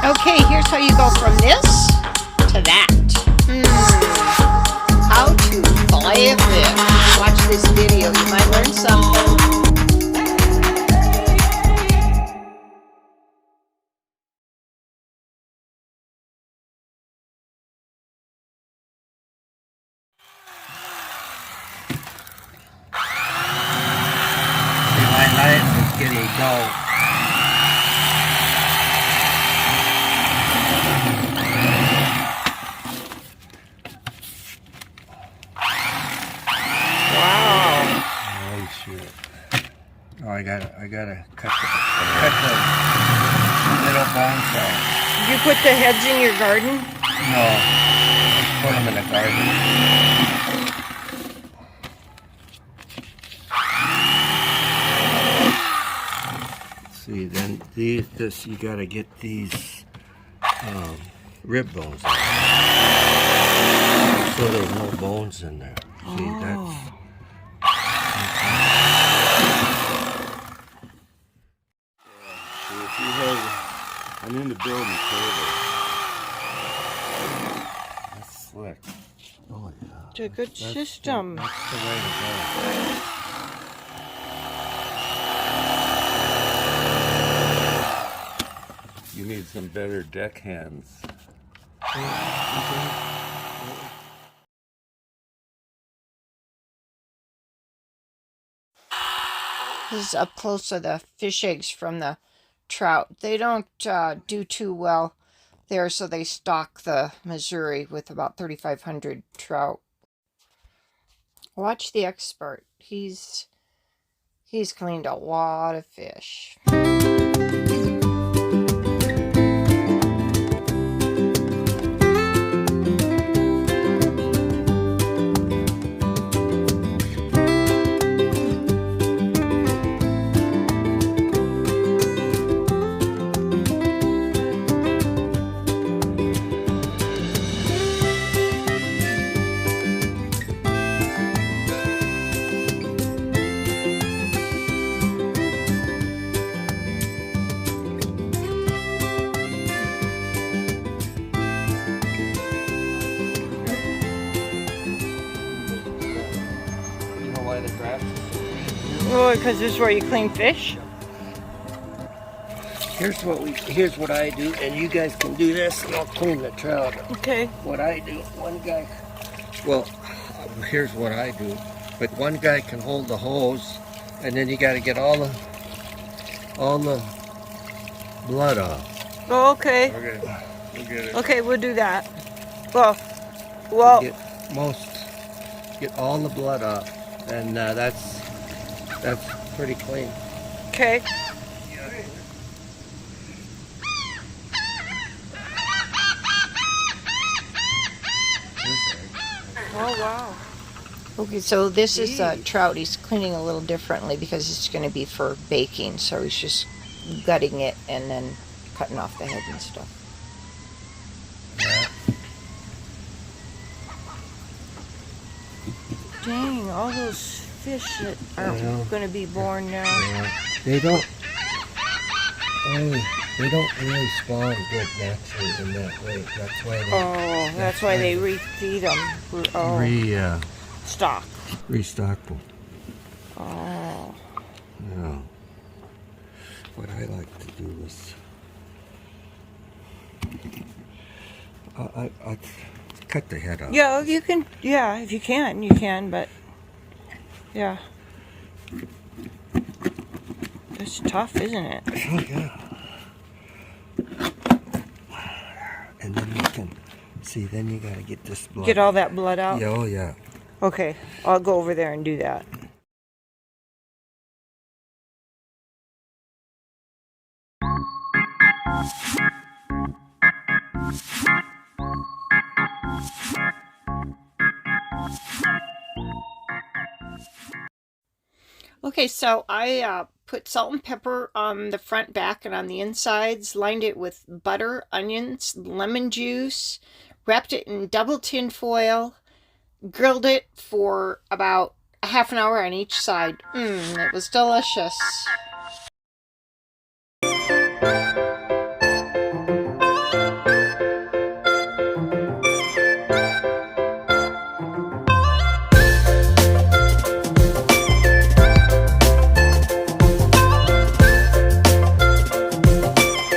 Okay, here's how you go from this to that. How to fillet a fish. Watch this video, you might learn something. My knife is getting dull. Wow. Oh shit! Oh, I gotta cut the little bones off. Did you put the heads in your garden? No, just put them in the garden. See, then this you gotta get these rib bones out. So there's no bones in there. See, that's. See, if you have, I'm into building tables. That's slick. Oh yeah. It's a good system. That's the way to go. You need some better deck hands. This is up close of the fish eggs from the trout. They don't do too well there, so they stock the Missouri with about 3,500 trout. Watch the expert. He's cleaned a lot of fish. Oh, because this is where you clean fish? Here's what I do, and you guys can do this, and I'll clean the trout. Okay. What I do, here's what I do, but one guy can hold the hose, and then you got to get all the blood off. Oh, okay. We'll get it. Okay, we'll do that. Well. Get all the blood off, and that's pretty clean. Okay. Oh, wow. Okay, so this is trout. He's cleaning a little differently because it's going to be for baking. So he's just gutting it and then cutting off the head and stuff. Dang, all those fish that are going to be born now. Yeah. They don't really spawn good naturally in that way. That's why they. That's why they refeed them. Stock. Restock them. Oh. Yeah. What I like to do is I cut the head off. Yeah, you can. Yeah, if you can, but yeah. It's tough, isn't it? Oh, yeah. And then you can see, then you gotta get this blood. Get all that blood out? Yeah, oh yeah. Okay, I'll go over there and do that. Okay, so I put salt and pepper on the front, back, and on the insides, lined it with butter, onions, lemon juice, wrapped it in double tin foil, grilled it for about a half an hour on each side. It was delicious.